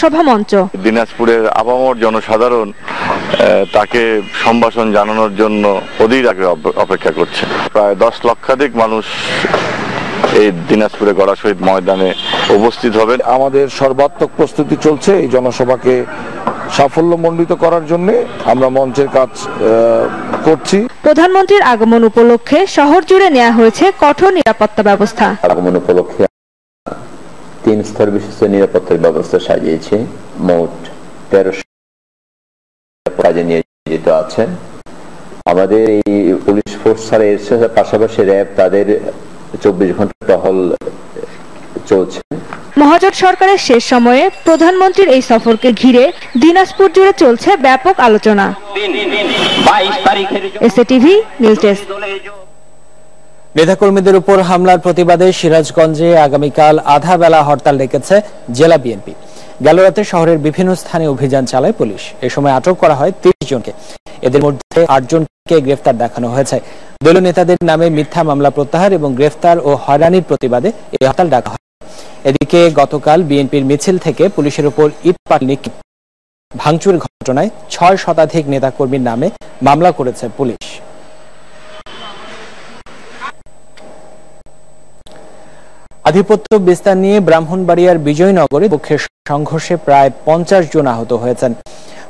সভা মঞ্চ দিনাজপুরের আপামর জনসাধারণ তাকে সম্ভাষণ জানানোর জন্য অধীর আগ্রহে অপেক্ষা করছে। প্রায় 10 লক্ষাধিক মানুষ এই দিনাজপুরে গড়া শহীদ ময়দানে উপস্থিত হবেন। আমাদের সর্বাত্মক প্রস্তুতি চলছে এই জনসভাকে সাফল্যমণ্ডিত করার জন্য। আমরা মঞ্চের কাজ করছি। প্রধানমন্ত্রীর আগমন উপলক্ষে শহর জুড়ে নেওয়া হয়েছে কঠোর নিরাপত্তা ব্যবস্থা। আগমন উপলক্ষে 3 স্তর বিশিষ্ট নিরাপত্তার ব্যবস্থা সাজিয়েছে। মোট 1300 কাজে নিয়োজিত আছেন। আমাদের এই পুলিশ ফোর্স ছাড়া এর পাশাপাশি র্যাব তাদের 24 ঘন্টা টহল চলছে। মহাজোট সরকারের শেষ সময়ে প্রধানমন্ত্রীর এই সফরকে ঘিরে দিনাজপুর জুড়ে চলছে ব্যাপক আলোচনা। SATV news desk. নেতাকর্মীদের উপর হামলার প্রতিবাদে সিরাজগঞ্জে আগামীকাল আধা বেলা হরতাল ডেকেছে জেলা বিএনপি। গেল রাতে শহরের বিভিন্ন স্থানে অভিযান চালায় পুলিশ। এ সময় আটক করা হয় 30 জনকে। এদের মধ্যে 8 জনকে গ্রেফতার দেখানো হয়েছে। দলীয় নেতাদের নামে মিথ্যা মামলা প্রত্যাহার এবং গ্রেফতার ও হয়রানির প্রতিবাদে এই হরতাল ডাকা হয়। এদিকে গতকাল বিএনপির মিছিল থেকে পুলিশের উপর ইট পাটকেল নিক্ষেপ ভাঙচুরের ঘটনায় 6 শতাধিক নেতাকর্মীর নামে মামলা করেছে পুলিশ। আধিপত্য বিস্তার নিয়ে ব্রাহ্মণবাড়িয়ার বিজয়নগরে পক্ষের সংঘর্ষে প্রায় 50 জন আহত হয়েছেন।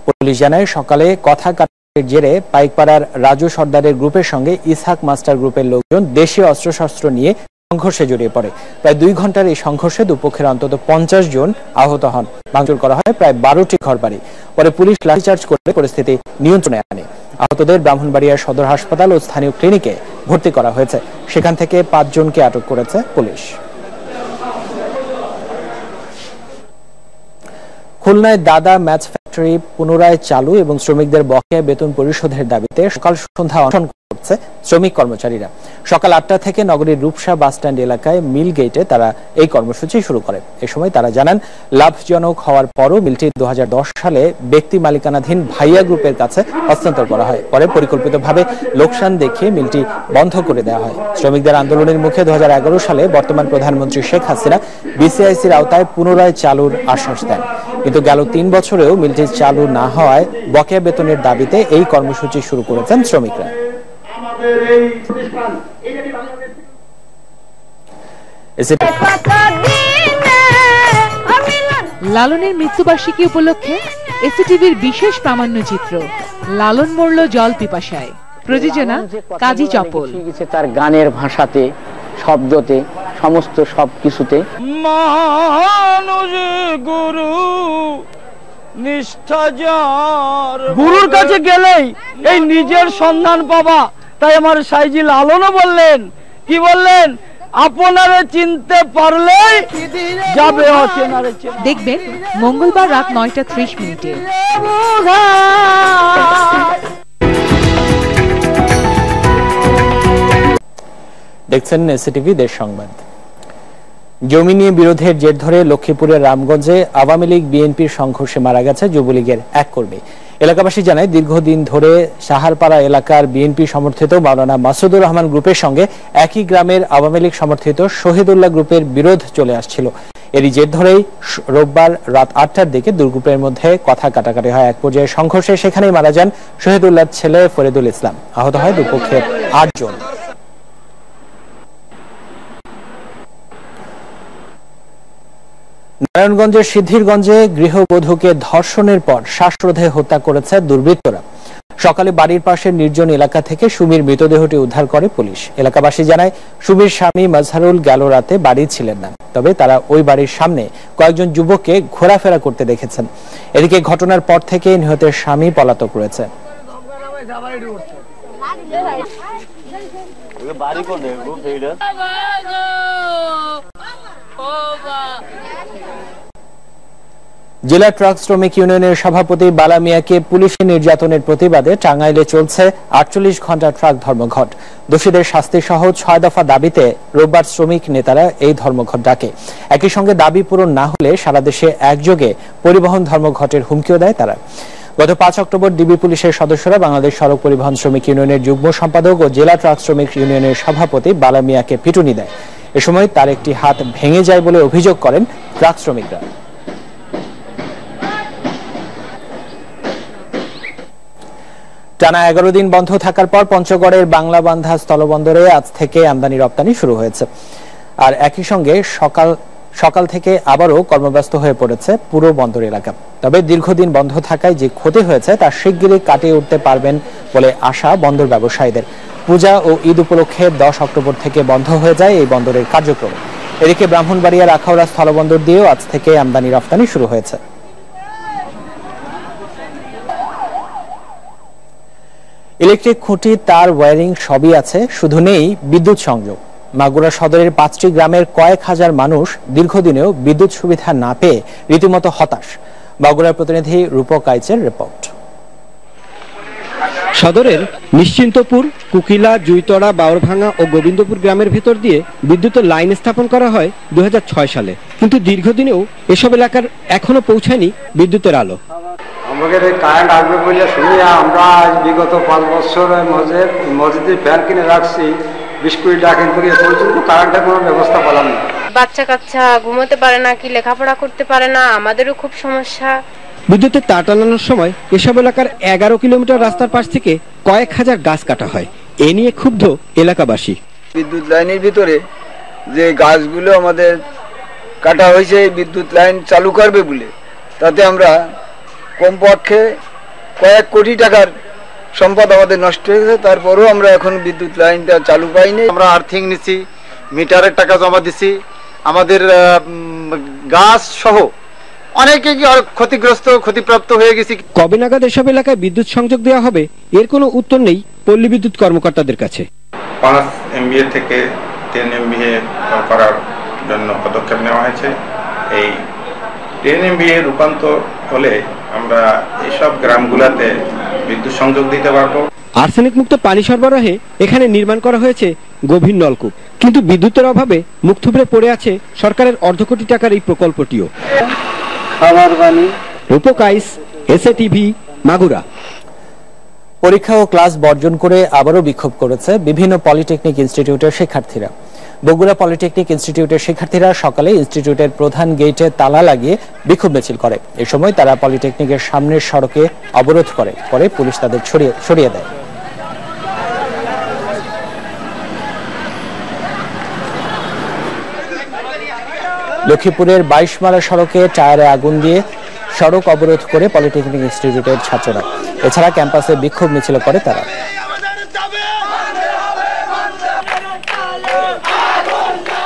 পুলিশ জানায় সকালে কথা কাটাকাটির জেরে পাইকপাড়ার রাজু সর্দারের গ্রুপের সঙ্গে ইসহাক মাস্টার গ্রুপের লোকজন দেশীয় অস্ত্রশস্ত্র নিয়ে সংঘর্ষে জড়িয়ে পড়ে। প্রায় 2 ঘন্টার এই সংঘর্ষে দুপক্ষের অন্তত 50 জন আহত হন। ভাঙচুর করা হয় প্রায় 12টি ঘরবাড়ি। পরে পুলিশ লাঠিচার্জ করে পরিস্থিতি নিয়ন্ত্রণে আনে। আহতদের ব্রাহ্মণবাড়িয়া সদর হাসপাতাল ও স্থানীয় ক্লিনিকে ভর্তি করা হয়েছে। সেখান থেকে 5 জনকে আটক করেছে পুলিশ। খুলনায় দাদা ম্যাচ ফ্যাক্টরি পুনরায় চালু এবং শ্রমিকদের বকেয়া বেতন পরিশোধের দাবিতে সকাল সন্ধ্যা অনশন করছে শ্রমিক কর্মচারীরা। সকাল 8টা থেকে নগরীর রূপসা বাসস্ট্যান্ড এলাকায় মিল গেটে তারা এই কর্মসূচি শুরু করে। এ সময় তারা জানান, লাভজনক হওয়ার পরও মিলটি 2010 সালে ব্যক্তি মালিকানাধীন ভাইয়া গ্রুপের কাছে হস্তান্তর করা হয়। পরে পরিকল্পিতভাবে লোকসান দেখিয়ে মিলটি বন্ধ করে দেওয়া হয়। শ্রমিকদের আন্দোলনের মুখে 2011 সালে বর্তমান প্রধানমন্ত্রী শেখ হাসিনা বিসিআইসির আওতায় পুনরায় চালুর আশ্বাস দেন। কিন্তু গেল 3 বছরেও মিলটি চালু না হওয়ায় বকেয়া বেতনের দাবিতে এই কর্মসূচি শুরু করেছেন শ্রমিকরা। লালনের মৃত্যুবার্ষিকী উপলক্ষে এসএটিভির বিশেষ প্রামাণ্যচিত্র লালন মরল জল পিপাসায়, প্রযোজনা কাজী চপল। তার গানের ভাষাতে, শব্দতে, সমস্ত সবকিছুতে মানুষ গুরু নিষ্ঠা যার, গুরুর কাছে গেলেই এই নিজের সন্ধান পাবা। তাই আমার সাইজি লালনও বললেন, কি বললেন? আপনারে চিনতে পারলেই যাবে অচেনারে। দেখবেন মঙ্গলবার রাত 9:30 দেখছেন এসএটিভি দেশ সংবাদ। জমি নিয়ে বিরোধের জের ধরে লক্ষ্মীপুরের রামগঞ্জে আওয়ামী লীগ বিএনপির সংঘর্ষে মারা গেছে যুবলীগের এক কর্মী। এলাকাবাসী জানায়, দীর্ঘদিন ধরে সাহারপাড়া এলাকার বিএনপি সমর্থিত মাওলানা মাসুদুর রহমান গ্রুপের সঙ্গে একই গ্রামের আওয়ামী লীগ সমর্থিত শহীদুল্লাহ গ্রুপের বিরোধ চলে আসছিল। এরই জের ধরেই রোববার রাত 8টার দিকে দুই গ্রুপের মধ্যে কথা কাটাকাটি হয়। এক পর্যায়ে সংঘর্ষে সেখানেই মারা যান শহীদুল্লাহর ছেলে ফরিদুল ইসলাম। আহত হয় দুপক্ষের 8 জন। নারায়ণগঞ্জের সিদ্ধিরগঞ্জে গৃহবধূকে ধর্ষণের পর শ্বাসরোধে হত্যা করেছে দুর্বৃত্তরা। সকালে বাড়ির পাশের নির্জন এলাকা থেকে সুমির মৃতদেহটি উদ্ধার করে পুলিশ। এলাকাবাসী জানায়, সুমির স্বামী মাজহারুল গেল রাতে বাড়ি ছিলেন না, তবে তারা ওই বাড়ির সামনে কয়েকজন যুবককে ঘোরাফেরা করতে দেখেছেন। এদিকে ঘটনার পর থেকে নিহতের স্বামী পলাতক রয়েছে। জেলা ট্রাক শ্রমিক ইউনিয়নের সভাপতি বালা মিয়াকে পুলিশি নির্যাতনের প্রতিবাদে টাঙ্গাইলে চলছে 48 ঘন্টা ট্রাক ধর্মঘট। দোষীদের শাস্তি সহ 6 দফা দাবিতে রোববার শ্রমিক নেতারা এই ধর্মঘট ডাকে। একই সঙ্গে দাবি পূরণ না হলে সারা দেশে একযোগে পরিবহন ধর্মঘটের হুমকিও দেয় তারা। গত 5 অক্টোবর ডিবি পুলিশের সদস্যরা বাংলাদেশ সড়ক পরিবহন শ্রমিক ইউনিয়নের যুগ্ম সম্পাদক ও জেলা ট্রাক শ্রমিক ইউনিয়নের সভাপতি বালা মিয়াকে পিটুনি দেয়। এ সময় তার একটি হাত ভেঙে যায় বলে অভিযোগ করেন ট্রাক শ্রমিকরা। টানা 11 দিন বন্ধ থাকার পর পঞ্চগড়ের বাংলাবান্ধা স্থলবন্দরে আজ থেকে আমদানি রপ্তানি শুরু হয়েছে। আর একই সঙ্গে সকাল থেকে আবারও কর্মব্যস্ত হয়ে পড়েছে পুরো বন্দর এলাকা। তবে দীর্ঘদিন বন্ধ থাকায় যে ক্ষতি হয়েছে তা শিগগিরই কাটিয়ে উঠতে পারবেন বলে আশা বন্দর ব্যবসায়ীদের। পূজা ও ঈদ উপলক্ষে 10 অক্টোবর থেকে বন্ধ হয়ে যায় এই বন্দরের কার্যক্রম। এদিকে ব্রাহ্মণবাড়িয়ার আখাউড়া স্থলবন্দর দিয়েও আজ থেকে আমদানি রপ্তানি শুরু হয়েছে। ইলেকট্রিক খুঁটি, তার, ওয়্যারিং সবই আছে, শুধু নেই বিদ্যুৎ সংযোগ। মাগুরা সদরের 5টি গ্রামের কয়েক হাজার মানুষ দীর্ঘদিনেও বিদ্যুৎ সুবিধা না পেয়ে রীতিমতো হতাশ। মাগুরার প্রতিনিধি রূপক আইচের রিপোর্ট। সদরের নিশ্চিন্তপুর, কুকিলা, জুইতরা, বাউরভাঙ্গা ও গোবিন্দপুর গ্রামের ভেতর দিয়ে বিদ্যুতের লাইন স্থাপন করা হয় 2006 সালে, কিন্তু দীর্ঘদিনেও এসব এলাকার এখনো পৌঁছায়নি বিদ্যুতের আলো। আমাদের কারেন্ট আসবে বলে শুনিয়া আমরা আজ বিগত 5 বছর মসজিদে ফ্যান কিনে রাখছি, 20 কোটি টাকা কিন্তু এ পর্যন্ত কারেন্টের কোনো ব্যবস্থা পেলাম না। বাচ্চা কাচ্চা ঘুমোতে পারে না, কি লেখাপড়া করতে পারে না, আমাদেরও খুব সমস্যা। বিদ্যুতের তার টানানোর সময় এসব এলাকার 11 কিলোমিটার রাস্তার পাশ থেকে কয়েক হাজার গাছ কাটা হয়। এ নিয়ে ক্ষুব্ধ এলাকাবাসী। বিদ্যুৎ লাইনের ভিতরে যে গাছগুলো আমাদের কাটা হয়েছে বিদ্যুৎ লাইন চালু করবে বলে, তাতে আমরা কমপক্ষে কয়েক কোটি টাকার সম্পদ আমাদের নষ্ট হয়ে গেছে। তারপরেও আমরা এখন বিদ্যুৎ লাইনটা চালু পাইনি। আমরা আর্থিং নিছি, মিটারের টাকা জমা দিছি, আমাদের গাছ সহ অনেকে ক্ষতিগ্রস্ত ক্ষতিপ্রাপ্ত হয়ে গেছি। কবে নাগাদ এসব এলাকায় বিদ্যুৎ সংযোগ দেওয়া হবে এর কোনো উত্তর নেই পল্লী বিদ্যুৎ কর্মকর্তাদের কাছে। 5 MVA থেকে 10 MVA করার জন্য পদক্ষেপ নেওয়া হয়েছে। এই 10 MVA রূপান্তর হলে আমরা এইসব গ্রামগুলোতে বিদ্যুৎ সংযোগ দিতে পারবো। আর্সেনিক মুক্ত পানি সরবরাহে এখানে নির্মাণ করা হয়েছে গভীর নলকূপ, কিন্তু বিদ্যুতের অভাবে মুখ থুবড়ে পড়ে আছে সরকারের অর্ধ কোটি টাকার এই প্রকল্পটিও। রূপক আইচ, এসএটিভি, মাগুরা। পরীক্ষা ও ক্লাস বর্জন করে আবারও বিক্ষোভ করেছে বিভিন্ন পলিটেকনিক ইনস্টিটিউটের শিক্ষার্থীরা। বগুড়া পলিটেকনিক ইনস্টিটিউটের শিক্ষার্থীরা সকালে ইনস্টিটিউটের প্রধান গেটে তালা লাগিয়ে বিক্ষোভ মিছিল করে। এ সময় তারা পলিটেকনিকের সামনের সড়কে অবরোধ করে, পরে পুলিশ তাদের সরিয়ে দেয়। লক্ষ্মীপুরের 22 মালা সড়কে টায়ারে আগুন দিয়ে সড়ক অবরোধ করে পলিটেকনিক ইনস্টিটিউটের ছাত্ররা। এছাড়া ক্যাম্পাসে বিক্ষোভ মিছিল করে তারা।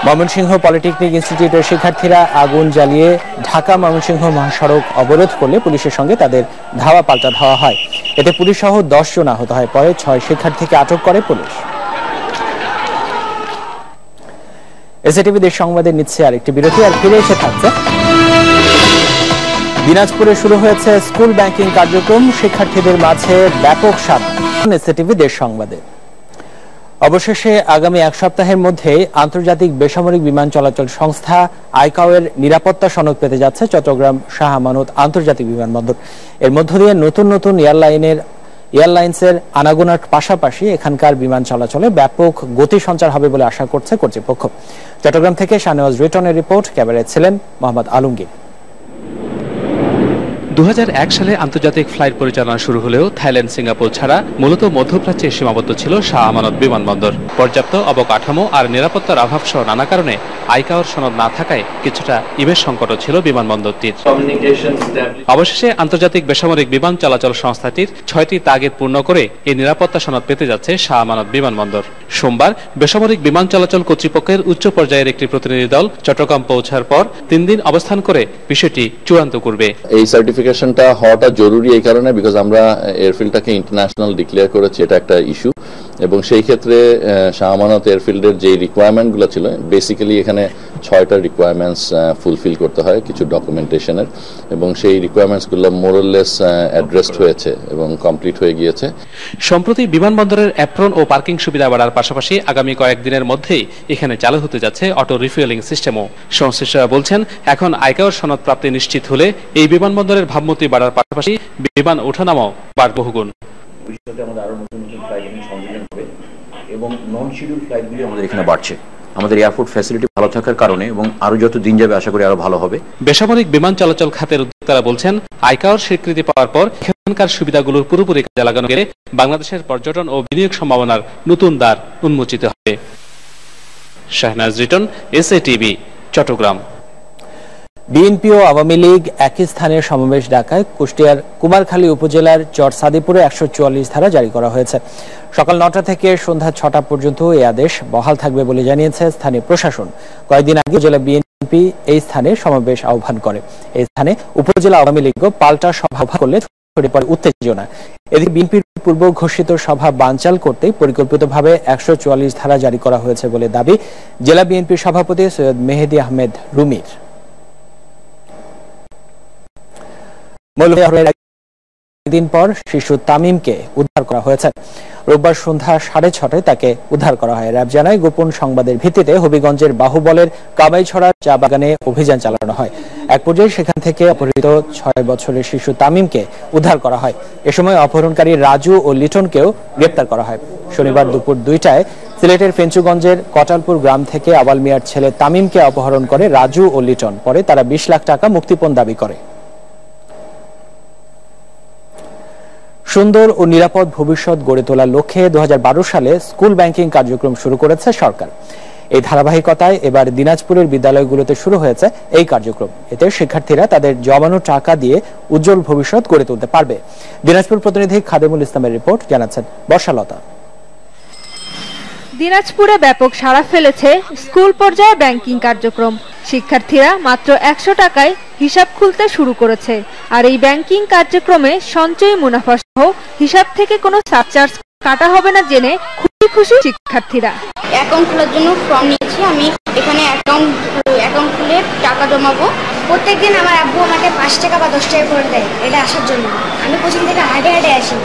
ময়মনসিংহ পলিটেকনিক ইনস্টিটিউটের শিক্ষার্থীরা আগুন জ্বালিয়ে ঢাকা ময়মনসিংহ মহাসড়ক অবরোধ করলে পুলিশের সঙ্গে তাদের ধাওয়া পাল্টা ধাওয়া হয়। এতে পুলিশ সহ 10 জন আহত হয়। পরে 6 শিক্ষার্থীকে আটক করে পুলিশ। এসএটিভি দেশ সংবাদে নিচ্ছে আরেকটি বিরতি, আর ফিরে এসে থাকছে। দিনাজপুরে শুরু হয়েছে স্কুল ব্যাংকিং কার্যক্রম, শিক্ষার্থীদের মাঝে ব্যাপক সাড়া। এসএটিভি দেশ সংবাদে। অবশেষে আগামী 1 সপ্তাহের মধ্যে আন্তর্জাতিক বেসামরিক বিমান চলাচল সংস্থা আইকাওয়ের নিরাপত্তা সনদ পেতে যাচ্ছে চট্টগ্রাম শাহ আমানত আন্তর্জাতিক বিমানবন্দর। এর মধ্য দিয়ে নতুন নতুন এয়ারলাইন্সের আনাগোনার পাশাপাশি এখানকার বিমান চলাচলে ব্যাপক গতি সঞ্চার হবে বলে আশা করছে কর্তৃপক্ষ। চট্টগ্রাম থেকে শাহনেওয়াজ রিটনের রিপোর্ট, ক্যামেরায় ছিলেন মোহাম্মদ আলমগীর। 2001 সালে আন্তর্জাতিক ফ্লাইট পরিচালনা শুরু হলেও থাইল্যান্ড, সিঙ্গাপুর ছাড়া মূলত মধ্যপ্রাচ্যে সীমাবদ্ধ ছিল শাহ আমানত বিমানবন্দর। পর্যাপ্ত অবকাঠামো আর নিরাপত্তার অভাব সহ নানা কারণে আইকাওর সনদ না থাকায় কিছুটা ইমেজ সংকটও ছিল বিমানবন্দরটির। অবশেষে আন্তর্জাতিক বেসামরিক বিমান চলাচল সংস্থাটির 6টি তাগিদ পূর্ণ করে এই নিরাপত্তা সনদ পেতে যাচ্ছে শাহ আমানত বিমানবন্দর। সোমবার বেসামরিক বিমান চলাচল কর্তৃপক্ষের উচ্চ পর্যায়ের একটি প্রতিনিধি দল চট্টগ্রাম পৌঁছার পর 3 দিন অবস্থান করে বিষয়টি চূড়ান্ত করবে। এই সার্টিফিকেশনটা হওয়াটা জরুরি এই কারণে, বিকজ আমরা এয়ারফিল্ডটাকে ইন্টারন্যাশনাল ডিক্লেয়ার করেছি, এটা একটা ইস্যু। এবং সেই ক্ষেত্রে শাহ আমানত এয়ারফিল্ডের যে রিকোয়ারমেন্টগুলো ছিল, বেসিক্যালি এখানে 6টা রিকোয়ারমেন্টস ফুলফিল করতে হয় কিছু ডকুমেন্টেশনের, এবং সেই রিকোয়ারমেন্টসগুলো মোরলেস অ্যাড্রেসড হয়েছে এবং কমপ্লিট হয়ে গিয়েছে। সম্প্রতি বিমানবন্দরের অ্যাপ্রন ও পার্কিং সুবিধা বাড়ার পাশাপাশি আগামী কয়েকদিনের মধ্যেই এখানে চালু হতে যাচ্ছে অটো রিফুয়েলিং সিস্টেমও। সংশ্লিষ্টরা বলছেন, এখন আইকাওর সনদ প্রাপ্তি নিশ্চিত হলে এই বিমানবন্দরের ভাবমূর্তি বাড়ার পাশাপাশি বিমান ওঠানামাও বাড়বে বহুগুণ। ভবিষ্যতে আমাদের আরো নতুন নতুন ফ্লাইট সংযোজন হবে এবং নন শিডিউল ফ্লাইটগুলি আমাদের এখানে বাড়ছে। আমাদের এয়ারপোর্ট ফ্যাসিলিটি ভালো থাকার কারণে এবং আরো যত দিন যাবে আশা করি আরো ভালো হবে। বেসামরিক বিমান চলাচল খাতের উদ্যোক্তারা বলছেন আইকাওর স্বীকৃতি পাওয়ার পর এখানকার সুবিধাগুলোর পুরোপুরি কাজে লাগানো গেলে বাংলাদেশের পর্যটন ও বিনিয়োগ সম্ভাবনার নতুন দ্বার উন্মোচিত হবে। শাহনাজ রিটন, এসএটিভি, চট্টগ্রাম। বিএনপি ও আওয়ামী লীগ একই স্থানে সমাবেশ ডাকায় কুষ্টিয়ার কুমারখালী উপজেলার চরসাদিপুরে ১৪৪ ধারা জারি করা হয়েছে। সকাল ৯টা থেকে সন্ধ্যা ৬টা পর্যন্ত এই আদেশ বহাল থাকবে বলে জানিয়েছে স্থানীয় প্রশাসন। কয়েকদিন আগে জেলা বিএনপি এই স্থানে সমাবেশ আহ্বান করে। এই স্থানে উপজেলা আওয়ামী লীগও পাল্টা সভা করলে ছড়িয়ে পড়ে উত্তেজনা। এদিকে বিএনপির পূর্ব ঘোষিত সভা বানচাল করতে পরিকল্পিতভাবে ১৪৪ ধারা জারি করা হয়েছে বলে দাবি জেলা বিএনপির সভাপতি সৈয়দ মেহেদী আহমেদ রুমির। দিন পর শিশু তামিমকে উদ্ধার করা হয়েছে। রোববার সন্ধ্যা ৬:৩০ তাকে উদ্ধার করা হয়। র্যাব জানায় গোপন সংবাদের ভিত্তিতে হবিগঞ্জের বাহুবলের কাবাইছড়া চা বাগানে অভিযান চালানো হয়। এক পর্যায়ে সেখান থেকে অপহৃত ৬ বছরের শিশু তামিমকে উদ্ধার করা হয়। এ সময় অপহরণকারী রাজু ও লিটনকেও গ্রেপ্তার করা হয়। শনিবার দুপুর ২টায় সিলেটের ফেঞ্চুগঞ্জের কটালপুর গ্রাম থেকে আবাল মিয়ার ছেলে তামিমকে অপহরণ করে রাজু ও লিটন। পরে তারা ২০ লাখ টাকা মুক্তিপণ দাবি করে। সুন্দর ও নিরাপদ ভবিষ্যৎ গড়ে তোলার লক্ষ্যে ২০১২ সালে স্কুল ব্যাংকিং কার্যক্রম শুরু করেছে সরকার। এই ধারাবাহিকতায় এবার দিনাজপুরের বিদ্যালয়গুলোতে শুরু হয়েছে এই কার্যক্রম। এতে শিক্ষার্থীরা তাদের জমানো টাকা দিয়ে উজ্জ্বল ভবিষ্যৎ গড়ে তুলতে পারবে। দিনাজপুর প্রতিনিধি খাদেমুল ইসলামের রিপোর্ট, জানাচ্ছেন বর্ষালতা। দিনাজপুরে ব্যাপক সাড়া ফেলেছে স্কুল পর্যায়ে ব্যাংকিং কার্যক্রম। শিক্ষার্থীরা মাত্র ১০০ টাকায় হিসাব খুলতে শুরু করেছে। আর এই ব্যাংকিং কার্যক্রমে সঞ্চয়ী মুনাফা সহ হিসাব থেকে কোনো সাবচার্জ কাটা হবে না জেনে খুশি খুশি শিক্ষার্থীরা। অ্যাকাউন্ট খোলার জন্য ফর্ম নিয়েছি। আমি এখানে অ্যাকাউন্ট খুলে টাকা জমাবো। প্রত্যেকদিন আমার আব্বু আমাকে ৫ টাকা বা ১০ টাকা করে দেয় এটা আসার জন্য। আমি কোচিং থেকে হাঁটে হাঁটে আসি,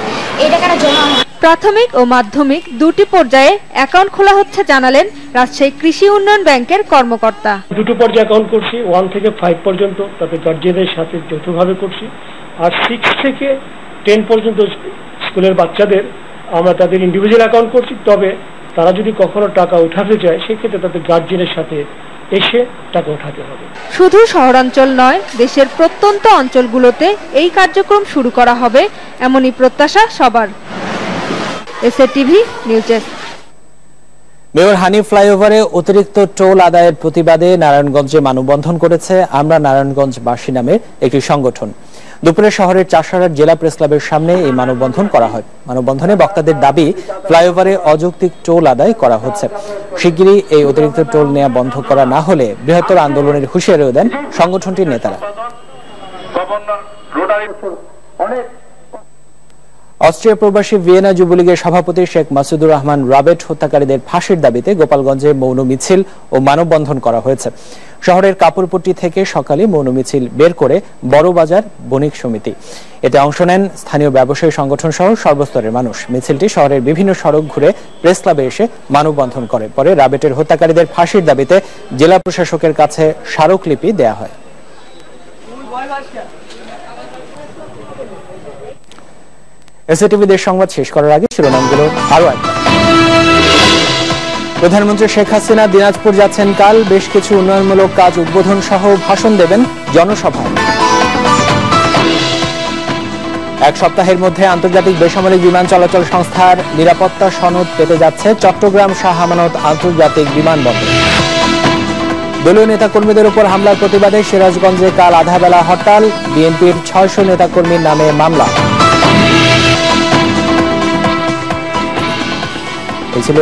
এই টাকাটা জমা হয়। প্রাথমিক ও মাধ্যমিক দুটি পর্যায়ে অ্যাকাউন্ট খোলা হচ্ছে জানালেন রাজশাহী কৃষি উন্নয়ন ব্যাংকের কর্মকর্তা। দুটো পর্যায়ে অ্যাকাউন্ট করছি, 1 থেকে 5 পর্যন্ত, তাদের গার্জিয়ানদের সাথে যৌথভাবে করছি। আর 6 থেকে 10 পর্যন্ত স্কুলের বাচ্চাদের আমরা তাদের ইন্ডিভিজুয়াল অ্যাকাউন্ট করছি। তবে তারা যদি কখনো টাকা উঠাতে চায় সেক্ষেত্রে তাদের গার্জিয়ানের সাথে এসে টাকা উঠাতে হবে। শুধু শহরাঞ্চল নয়, দেশের প্রত্যন্ত অঞ্চলগুলোতে এই কার্যক্রম শুরু করা হবে এমনই প্রত্যাশা সবার। SATV news. মেয়র হানি ফ্লাইওভারে অতিরিক্ত টোল আদায়ের প্রতিবাদে নারায়ণগঞ্জে মানববন্ধন করেছে আমরা নারায়ণগঞ্জবাসী নামের একটি সংগঠন। দুপুরে শহরের চাষাঢ়ার জেলা প্রেস ক্লাবের সামনে এই মানববন্ধন করা হয়। মানববন্ধনে বক্তাদের দাবি ফ্লাইওভারে অযৌক্তিক টোল আদায় করা হচ্ছে। শিগগিরই এই অতিরিক্ত টোল নেওয়া বন্ধ করা না হলে বৃহত্তর আন্দোলনের হুঁশিয়ারিও দেন সংগঠনটির নেতারা। অস্ট্রিয়া প্রবাসী ভিয়েনা যুবলীগের সভাপতি শেখ মাসুদুর রহমান রাবেট হত্যাকারীদের ফাঁসির দাবিতে গোপালগঞ্জে মৌন মিছিল ও মানববন্ধন করা হয়েছে। শহরের কাপড়পট্টি থেকে সকালে মৌন মিছিল বের করে বড়বাজার বণিক সমিতি। এতে অংশ নেন স্থানীয় ব্যবসায়ী সংগঠন সহ সর্বস্তরের মানুষ। মিছিলটি শহরের বিভিন্ন সড়ক ঘুরে প্রেস ক্লাবে এসে মানববন্ধন করে। পরে রাবেটের হত্যাকারীদের ফাঁসির দাবিতে জেলা প্রশাসকের কাছে স্মারকলিপি দেয়া হয়। এসএটিভি দেশ সংবাদ শেষ করার আগে শিরোনামগুলো আরো একবার। প্রধানমন্ত্রী শেখ হাসিনা দিনাজপুর যাচ্ছেন কাল। বেশ কিছু উন্নয়নমূলক কাজ উদ্বোধন সহ ভাষণ দেবেন জনসভায়। এক সপ্তাহের মধ্যে আন্তর্জাতিক বেসামরিক বিমান চলাচল সংস্থার নিরাপত্তা সনদ পেতে যাচ্ছে চট্টগ্রাম শাহ আমানত আন্তর্জাতিক বিমানবন্দর। দলীয় নেতাকর্মীদের উপর হামলার প্রতিবাদে সিরাজগঞ্জে কাল আধা বেলা হরতাল। বিএনপির ৬০০ নেতাকর্মীর নামে মামলা। এই ছিল